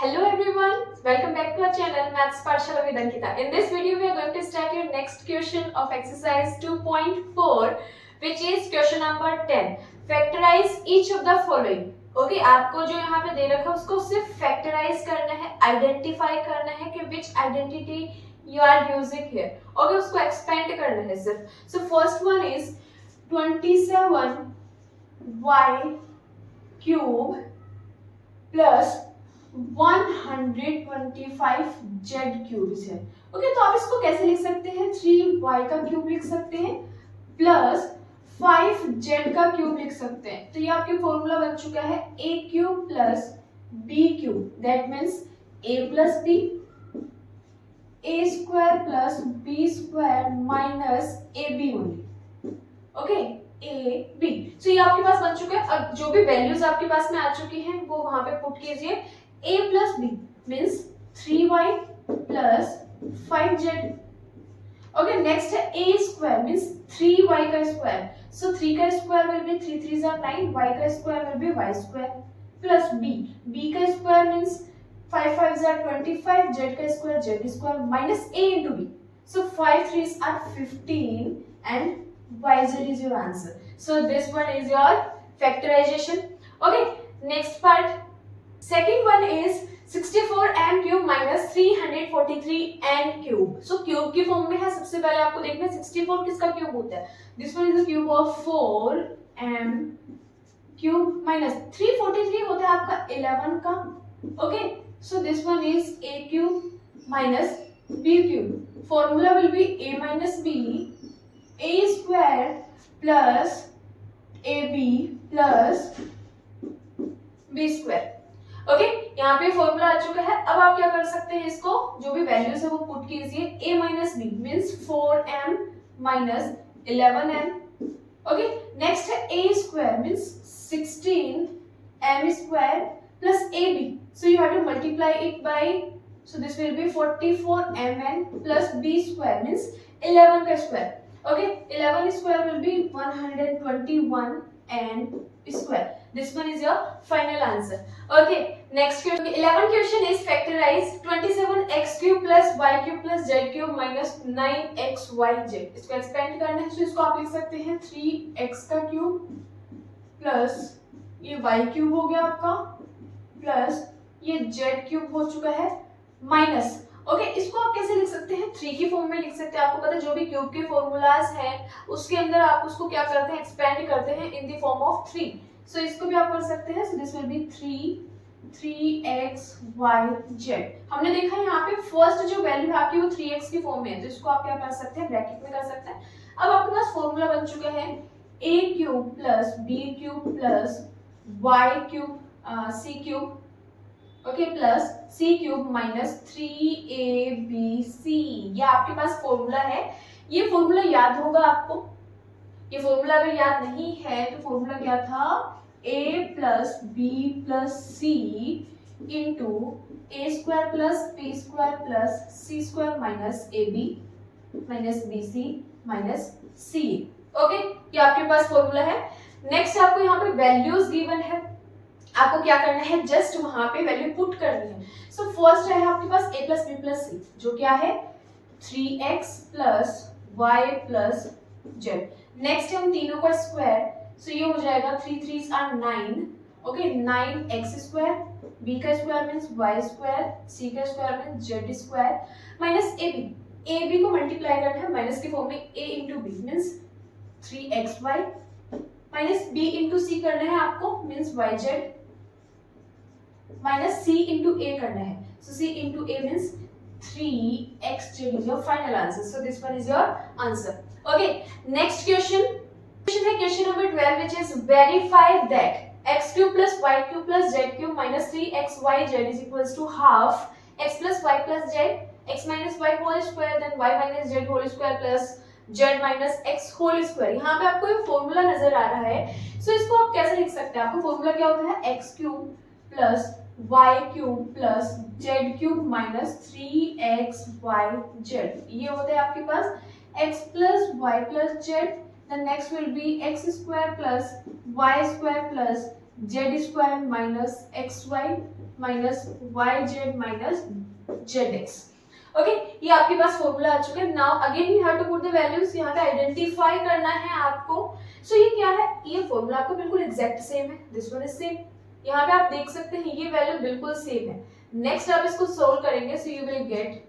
Hello everyone, welcome back to our channel Maths Pathshala with Ankita. In this video, we are going to start your next question of exercise 2.4, which is question number 10. Factorize each of the following. Okay, आपको जो यहाँ पे दे रखा है उसको सिर्फ factorize करना है, identify करना है कि which identity you are using here. Okay, उसको expand करना है सिर्फ. So first one is 27y cube plus 125 Z cube है. ओके, तो आप इसको कैसे लिख सकते हैं? 3y का क्यूब लिख सकते हैं प्लस 5 जेड का क्यूब लिख सकते हैं. तो ये आपके फॉर्मूला बन चुका है a cube plus b cube, that means a plus b, a square plus b square minus ab only. Okay, a b. तो ये आपके पास बन चुका है. अब जो भी वैल्यूज आपके पास में आ चुकी हैं वो वहां पे पुट कीजिए. a plus b means 3y plus 5z. Okay, next है a square means 3y का square. So 3 का square will be 3 3s are 9, y का square will be y square plus b. b का square means 5 5s are 25, z का square z square minus a into b. So 5 3s are 15 and yz is your answer. So this one is your factorization. Okay, next part. Second one is 64m cube minus 343n cube. So cube की form में है. सबसे पहले आपको देखना है 64 किसका cube होता है. This one is the cube of 4m cube minus 343 होता है आपका 11 का. Okay, so this one is a cube minus b cube. Formula will be a minus b, a square plus ab plus b square. Okay, यहाँ पे formula आ चुका है. अब आप क्या कर सकते हैं, इसको जो भी वैल्यूज है वो पुट कीजिए. a minus B means 4m minus 11m. Okay, next है a square means 16m square plus ab. So you have to multiply it by, so this will be 44mn plus b square means 11 का square. Okay, 11 square will be 121n square. This one is your final answer. Okay, next question. 11 question is factorize 27x cube plus y cube plus z cube minus 9xyz. इसको expand करना है, तो इसको आप लिख सकते हैं 3x का क्यूब प्लस ये y क्यूब हो गया आपका प्लस ये z क्यूब हो चुका है माइनस. ओके, इसको आप कैसे लिख सकते हैं? 3 की फॉर्म में लिख सकते हैं. आपको पता है जो भी क्यूब के फॉर्मूलाज हैं उसके अंदर आप उसको क्या करते हैं, एक्सपेंड करते हैं इन द फॉर्म ऑफ 3. सो इसको भी आप कर सकते हैं. So this will B 3xyz. हमने देखा है यहाँ पे फर्स्ट जो वैल्यू है आपकी वो 3x की फॉर्म में है, तो इसको आप क्या कर सकते हैं, ब्रैकेट में कर सकते हैं. अब आपके पास फॉर्मूला बन चुका है a cube plus b cube plus y cube c cube, okay, plus c cube minus 3abc. ये आपके पास फॉर्मूला है. ये फॉर्मूला याद होगा आपको. ये फॉर्मूला अगर याद नहीं है तो फॉर्मूला क्या था, a plus B plus C into A square plus B square plus C square minus A B minus B C minus C. Okay, ये आपके पास फॉर्मूला है. नेक्स्ट आपको यहाँ पे वैल्यूज गिवन है. आपको क्या करना है, जस्ट वहां पे वैल्यू पुट करनी है. सो फर्स्ट है आपके पास a प्लस बी प्लस सी, जो क्या है 3x plus y plus z. Next हम तीनों का स्क्वायर, सो ये हो जाएगा 3 3s are 9. Okay, 9x square, b का square means y square, c का square means z square minus ab. ab को मल्टीप्लाई करना है माइनस की फॉर्म में, a into b means 3xy minus b into c करना है आपको means yz minus c into a करना है. So c into a means 3xz is your final answer. So this one is your answer. Okay, next question. Question है question number 12, which is verify that x cube plus y cube plus z cube minus 3xyz is equals to half x plus y plus z, x minus y whole square then y minus z whole square plus z minus x whole square. यहाँ पे आपको एक formula नजर आ रहा है. So इसको आप कैसे लिख सकते हैं? आपको फॉर्मूला क्या होता है, x cube plus y cube plus z cube minus 3xyz. ये होता है आपके पास x plus y plus z. The next will be x square plus y square plus z square minus xy minus Y Z minus Z X. Okay, ये आपके पास formula आ चुका है। Now again we have to put the values, यहाँ पे identify करना है आपको। सो ये क्या है, ये फॉर्मूला आपका बिल्कुल एग्जैक्ट सेम है, दिस वन इज सेम। यहाँ पे आप देख सकते हैं ये वैल्यू बिल्कुल सेम है। नेक्स्ट आप इसको सोल्व करेंगे, so you will get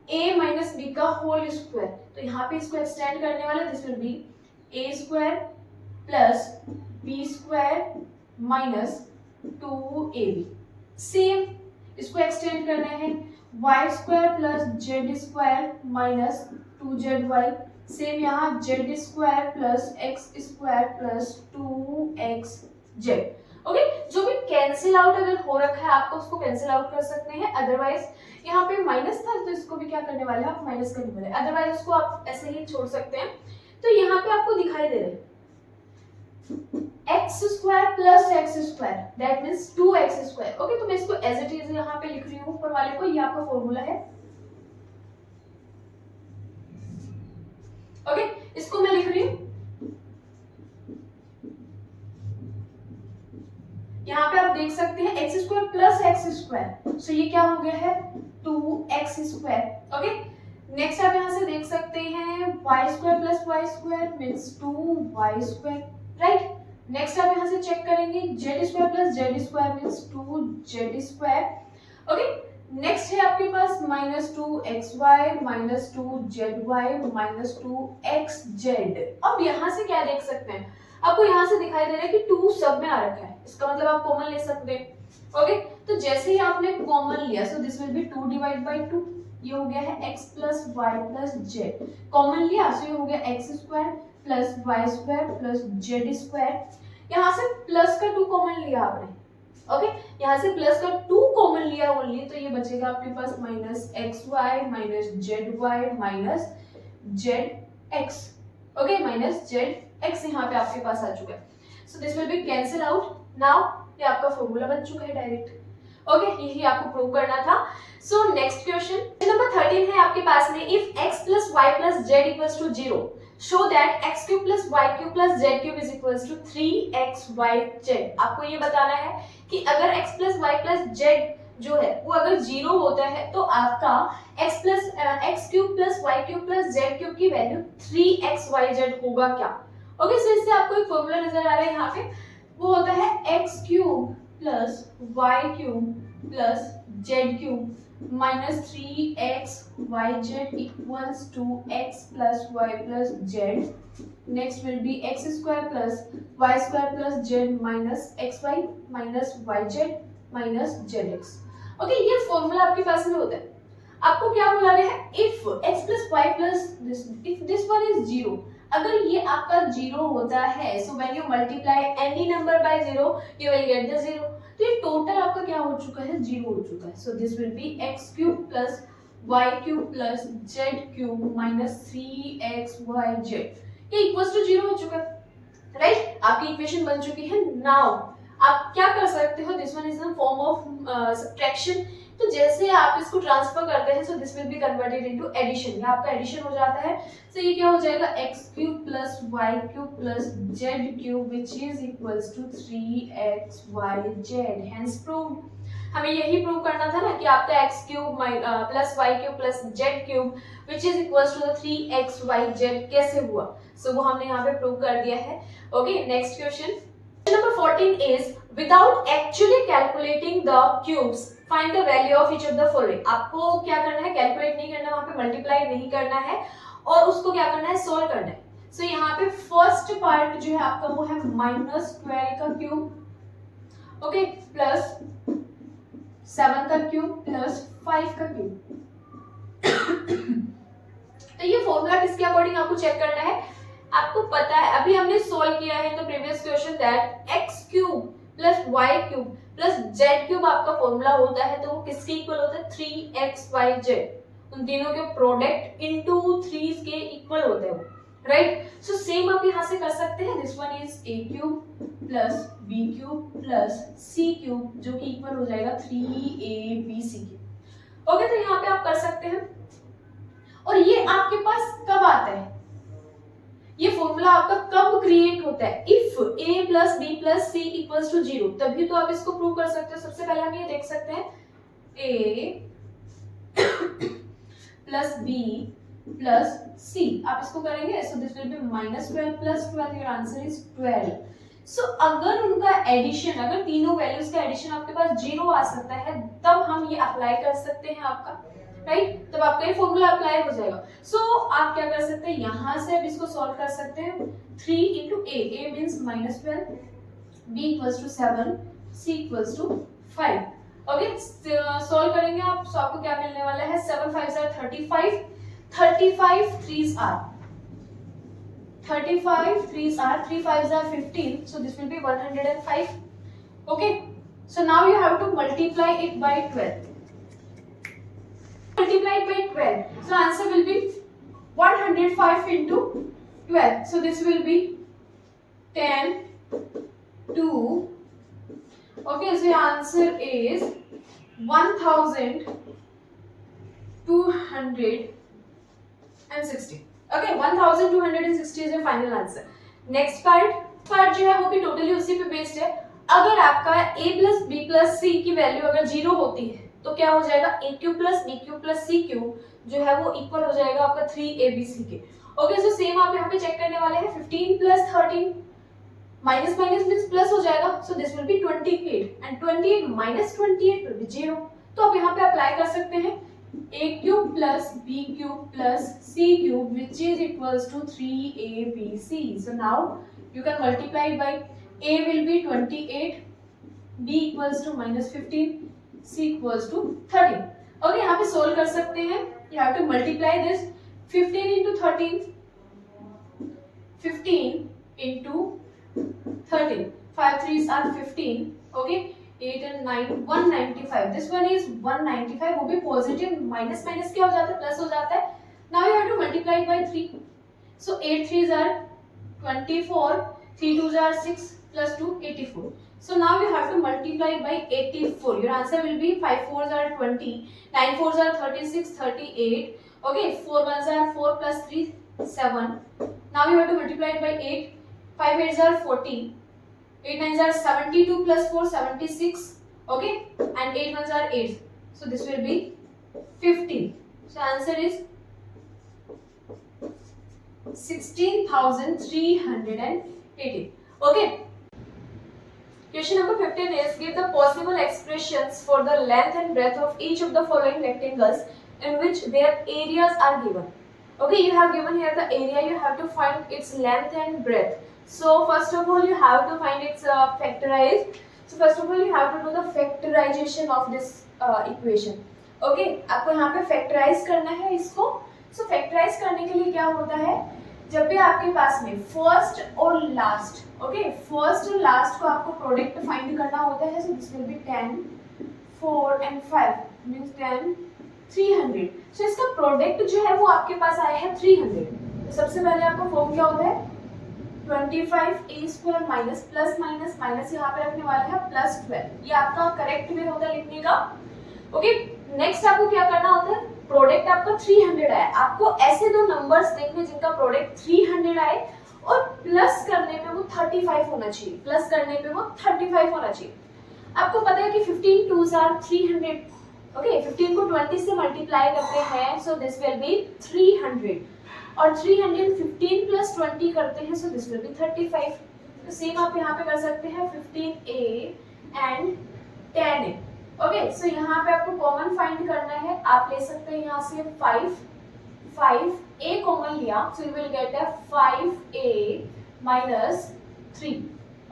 a minus B का होल स्क्वायर। तो यहाँ पे इसको एक्सटेंड करने वाला, this will be a square plus B square minus 2ab। Same इसको एक्सटेंड करना है, y square plus Z square minus 2zy। Same यहाँ Z square plus X square plus 2xz। Okay, जो भी कैंसिल आउट अगर हो रखा है आपको उसको कैंसिल आउट कर सकते हैं। अदरवाइज यहाँ पे माइनस था तो इसको भी क्या करने वाले हैं आप, माइनस करने वाले हैं। अदरवाइज उसको आप ऐसे ही छोड़ सकते हैं। तो यहाँ पे आपको दिखाई दे रहा है x square plus X square, that means 2x square. Okay, तो मैं इसको एज इट इज यहाँ पे लिख रही हूँ ऊपर वाले को, ये आपका फॉर्मूला है। ओके, इसको मैं लिख रही हूँ, यहाँ पे आप देख सकते हैं X square plus X square, so ये क्या हो गया है 2x स्क्वायर। ओके, नेक्स्ट आप यहाँ से देख सकते हैं y square plus y square means 2y square, right. Next आप यहाँ से चेक करेंगे z square plus z square means 2z square. Okay, next है आपके पास minus 2xy minus 2zy minus 2xz। अब यहाँ से क्या देख सकते हैं, आपको यहाँ से दिखाई दे रहा है कि 2 सब में आ रखा है, इसका मतलब आप कॉमन ले सकते हैं। ओके, तो जैसे ही आपने कॉमन लिया, so this will be 2 divide by 2, ये हो गया है x plus Y plus Z. Common लिया, सो ये हो गया X square plus Y square plus Z square. यहाँ से प्लस का 2 कॉमन लिया आपने। ओके, यहाँ से प्लस का 2 कॉमन लिया ओनली, तो ये बचेगा आपके पास minus X Y minus Z Y minus Z X. Okay, minus Z X यहाँ पे आपके पास आ चुका है। So this will be cancel out. Now ये आपका फॉर्मूला बन चुका है डायरेक्ट। ओके, यही आपको प्रूव करना था। सो नेक्स्ट क्वेश्चन नंबर 13 है आपके पास में, if x plus Y plus Z equals to 0 show that x cube plus Y cube plus Z cube is equals to 3xyz। आपको ये बताना है कि अगर x plus Y plus Z जो है वो अगर 0 होता है तो आपका x cube plus Y cube plus Z cube की वैल्यू 3xyz होगा क्या। ओके, सो इससे आपको एक फॉर्मूला नजर आ रहा है यहाँ पे, वो होता है x cube plus Y cube plus Z cube minus 3xyz equals to x plus Y plus Z. Next will be X square plus Y square plus Z minus X Y minus Y Z minus Z X. Okay, ये formula आपके पास में होता है। आपको क्या बोला गया है, if x plus Y plus if this one is 0, अगर ये आपका 0 होता है, so when you multiply any number by 0 you will get the 0। तो ये टोटल आपका क्या हो चुका है, 0 हो चुका है। So this will be x cube plus Y cube plus Z cube minus 3xyz, ये इक्वल्स टू 0 हो चुका है, राइट। आपकी इक्वेशन बन चुकी है। नाउ आप क्या कर सकते हो, this one is the form of subtraction. तो जैसे आप इसको ट्रांसफर करते हैं, so this will be converted into addition, ये आपका एडिशन हो जाता है। सो ये क्या हो जाएगा, x cube plus Y cube plus Z cube which is equals to 3xyz। Hence proved. हमें यही प्रूव करना था ना कि आपका x cube plus Y cube plus Z cube which is equals to 3xyz कैसे हुआ। सो वो हमने यहाँ पे प्रूव कर दिया है। Okay, next question number 14 is without actually calculating the cubes find the value of each of the following। आपको क्या करना है, कैलकुलेट नहीं करना, वहां पे मल्टीप्लाई नहीं करना है और उसको क्या करना है, सोल्व करना है। सो यहाँ पे फर्स्ट पार्ट जो है आपका वो है माइनस 12 का क्यूब, ओके, प्लस 7 का क्यूब प्लस 5 का क्यूब। तो ये फॉर्मूला किसके अकॉर्डिंग आपको चेक करना है, आपको पता है अभी हमने सोल्व किया है in the previous question that x cube plus y cube plus z cube आपका फॉर्मूला होता है, तो वो किसके इक्वल होता है, 3xyz। उन तीनों के प्रोडक्ट इनटू 3 के इक्वल होते हैं वो, राइट। सो सेम आप यहां से कर सकते हैं, this one is a cube plus b cube plus c cube जो कि इक्वल हो जाएगा 3abc के। ओके, तो यहाँ पे आप कर सकते हैं। और ये आपके पास कब आता है, ये फॉर्मूला आपका कब क्रिएट होता है? If a plus B plus C equals to 0, तभी तो आप इसको प्रूव कर सकते हो। सबसे पहले हम ये देख सकते हैं a प्लस बी प्लस सी, आप इसको करेंगे, सो this will B -12 plus 12, your answer is 12। सो अगर उनका एडिशन, अगर तीनों वैल्यूज का एडिशन आपके पास 0 आ सकता है, तब हम ये अप्लाई कर सकते हैं आपका, राइट, तब आपका ये फॉर्मूला अप्लाई हो जाएगा। सो आप क्या कर सकते हैं, यहां से अब इसको सॉल्व कर सकते हैं। 3 into a means -12, b equals to 7, c equals to 5। Okay, solve करेंगे आप, सो आपको क्या मिलने वाला है, 7 5s are 35, 35 3s are 35 3s are 3 5s are 15, so this will be 105। okay, so now you have to multiply it by 12, multiply it by 12, so answer will be 105 into 12, so this will be 10 2, okay, so your answer is 1260। okay, 1260 is your final answer। next part जो है वो भी totally उसी पे based है। अगर आपका a plus B plus सी की वैल्यू अगर 0 होती है तो क्या हो जाएगा, a cube plus B cube plus C cube जो है वो इक्वल हो जाएगा आपका 3abc के। ओके, सो सेम आप यहाँ पे चेक करने वाले हैं, 15 plus 13 minus minus means plus हो जाएगा, सो this will B 28 and 28 minus 28 will be 0। तो आप यहाँ पे अप्लाई कर सकते हैं a cube plus b cube plus c cube which is equals to 3abc। so now you can multiply it by a will be 28, b equals to -15, c equals to 13। okay, यहाँ पे solve कर सकते हैं, you have to multiply this 15 into 13, 15 into 13, 5 3s are 15, okay, 8 and 9 195, this one is 195, वो भी positive, minus minus क्या हो जाता है, प्लस हो जाता है। now you have to multiply it by 3, so 8 3s are 24, 3 2s are 6 plus 2 84, so now you have to multiply by 84, your answer will be 5 4s are 20, 9 4s are 36 38, okay, 4 1s are 4 plus 3 7, now you have to multiply it by 8, 5 8s are 40, 8 9s are 72 plus 4 76, okay, and 8 1s are 8, so this will be 15, so answer is 16,380। okay, question number 15 is, give the possible expressions for the length and breadth of each of the following rectangles in which their areas are given। okay, you have given here the area, you have to find its length and breadth। so first of all you have to find its factorized, so first of all you have to do the factorization of this equation। okay, आपको यहाँ पे factorize करना है इसको। so factorize करने के लिए क्या होता है, जब भी आपके पास में फर्स्ट और लास्ट, ओके, फर्स्ट और लास्ट को आपको प्रोडक्ट फाइंड करना होता है, so this will be 10 4 and 5 means 10 300, so इसका प्रोडक्ट जो है वो आपके पास आया है 300। तो सबसे पहले आपका फॉर्म क्या होता है, 25a² minus plus minus minus यहाँ पे रखने वाले हैं +12, ये आपका करेक्ट वे होता है लिखने का। ओके, नेक्स्ट आपको क्या करना होता है, प्रोडक्ट आपका 300 आया, आपको ऐसे दो नंबर्स देखने जिनका प्रोडक्ट 300 आए और प्लस करने पे वो 35 होना चाहिए, प्लस करने पे वो 35 होना चाहिए। आपको पता है कि 15 2s are 300, ओके, 15 को 20 से मल्टीप्लाई करते हैं, सो दिस विल बी 300, और 315 प्लस 20 करते हैं, सो दिस विल बी 35। तो सेम आप यहाँ पे कर सकते हैं 15a एंड 10a। ओके, सो यहाँ पे आपको कॉमन फाइंड करना है, आप ले सकते हैं यहाँ से 5a कॉमन लिया, सो you will gate 5a minus 3।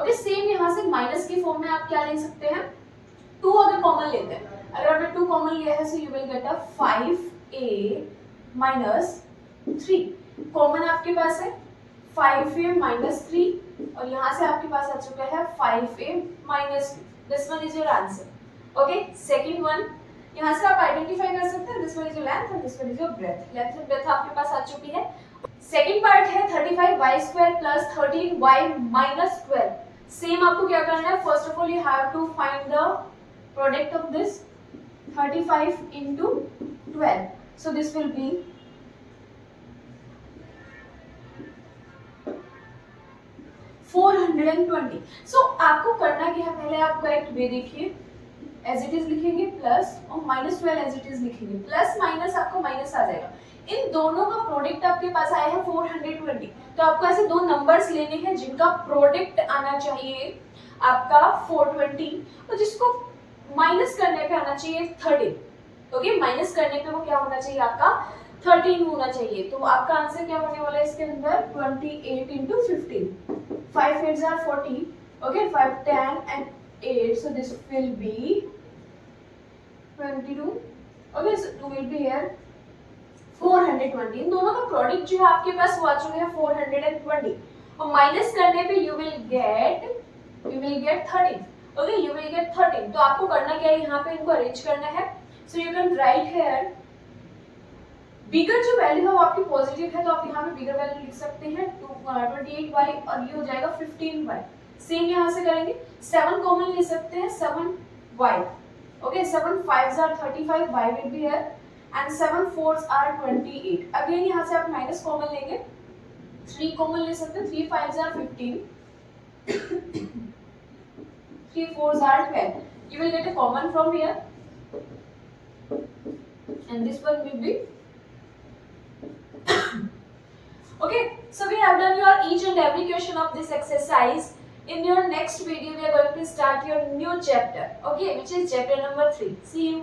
Okay, same यहाँ से माइनस की फॉर्म में आप क्या ले सकते हैं, 2 अगर कॉमन लेते हैं, अगर आपने 2 कॉमन लिया है, so you will gate 5a minus 3। Common आपके पास है 5a minus 3 और यहाँ से आपके पास आ चुका है 5a minus 2, this one is your answer. Okay, second one यहाँ से आप आइडेंटिफाई कर सकते हैं, this one is your length and this one is your breadth, length and breadth आपके पास आ चुकी है। सेकंड पार्ट है 35y² plus 13y minus 12। Same आपको क्या करना है, first of all you have to find the product of this 35 into 12, so this will be 420। So आपको करना क्या है, पहले आप करेक्ट वे देखिए, एज इट इज लिखेंगे प्लस और -12 एज इट इज लिखेंगे, प्लस माइनस आपको माइनस आ जाएगा। इन दोनों का प्रोडक्ट आपके पास आया है 420, तो आपको ऐसे दो नंबर्स लेने हैं जिनका प्रोडक्ट आना चाहिए आपका 420 और जिसको माइनस करने पे आना चाहिए 13। ओके, माइनस करने पे वो क्या होना चाहिए आपका 13 होना चाहिए। तो आपका आंसर क्या होने वाला है इसके अंदर 28 into 15, 5 8s are 40, okay, 5 10 and 8, so this will be 22, okay, so 2 will be here 420। इन दोनों का प्रोडक्ट जो है आपके पास वो आ चुका है 420 और माइनस करने पे you will get 13, okay, you will get 13। तो आपको करना क्या है, यहाँ पे इनको अरेंज करना है। So you can write here bigger जो वैल्यू है वो आपकी पॉजिटिव है तो आप यहाँ पे बिगर वैल्यू लिख सकते हैं 28y और ये हो जाएगा 15y। सेम यहाँ से करेंगे, 7 कॉमन ले सकते हैं, 7y, okay, 7 5s are 35, y will be here and 7 4s are 28। Again यहाँ से आप माइनस कॉमन लेंगे, 3 कॉमन ले सकते हैं, 3 5s are 15, 3 4s are 12, you will get a common from here and this one will be okay. So we have done your each and every question of this exercise. In your next video we are going to start your new chapter, okay, which is chapter number 3. See you.